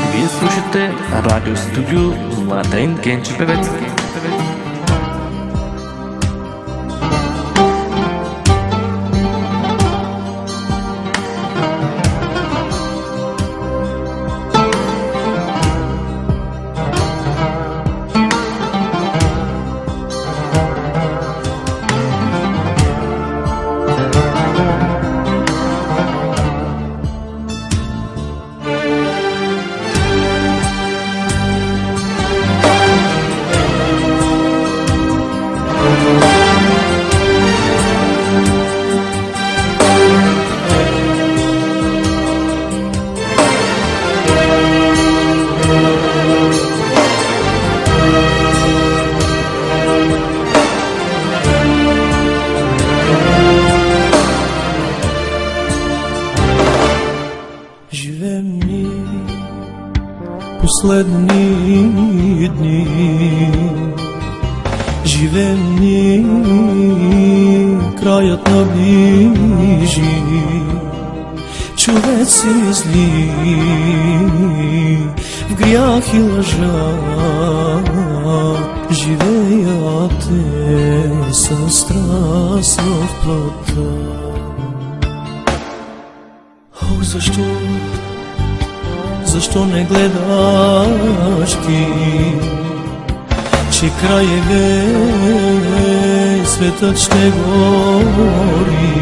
Вие слушате радио студио Младен Генчев певец. Последни дни, живеем ни, краят наближи, човеци зли, в грях и лъжа, живеят те със страст в плътта. Ох, защо не гледаш ти, че краеве светът ще гори,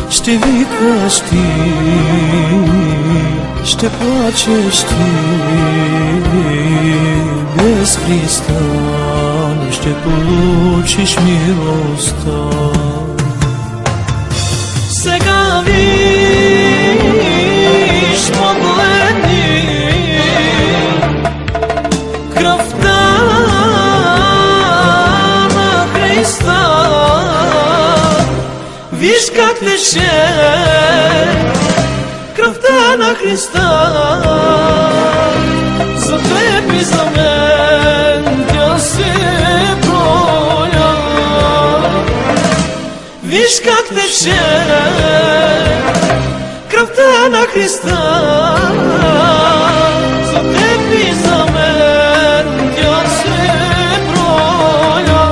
ще викаш ти, ще плачеш ти, без Христа не ще получиш милостта. Сега виж, погледни кръвта на Христа, виж как тече кръвта на Христа, за теб и за мен тя се проля. Виж как тече кръвта на Христа, за теб и за мен тя се проля.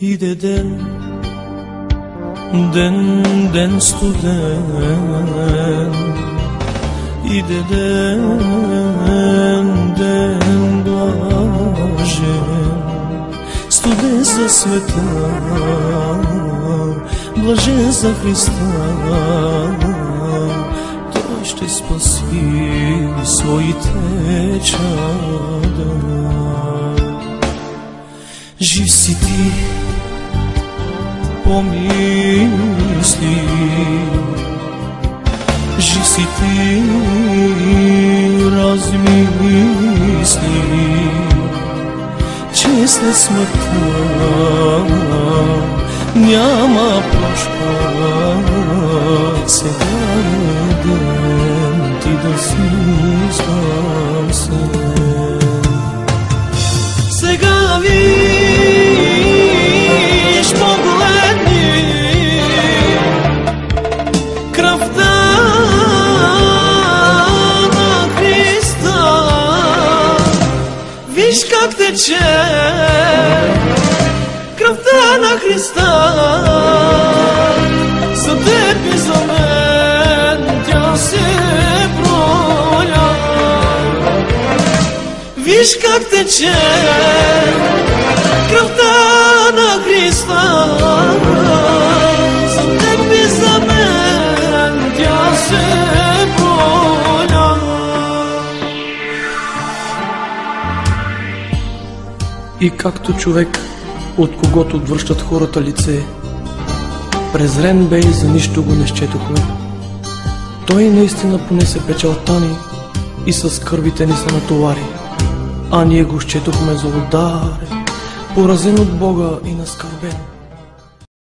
Иде ден студен, иде ден блажен, студен за света, блажен за Христа. Той ще спаси своите чада. Жив си ти, помисли, жив си ти, размисли, че след смъртта няма прошка. Сега е ден ти да си спасен. Сега виж, погледни кръвта на Христа, виж как тече кръвта на Христа, за теб и за мен тя се проля. Виж как тече кръвта на Христа, за теб и за мен тя се проля. И както човек, от когото отвръщат хората лице, презрен бе и за нищо го не счетохме. Той наистина понесе печалта ни и с кървите ни се натовари, а ние го счетохме за ударен, поразен от Бога и наскърбен.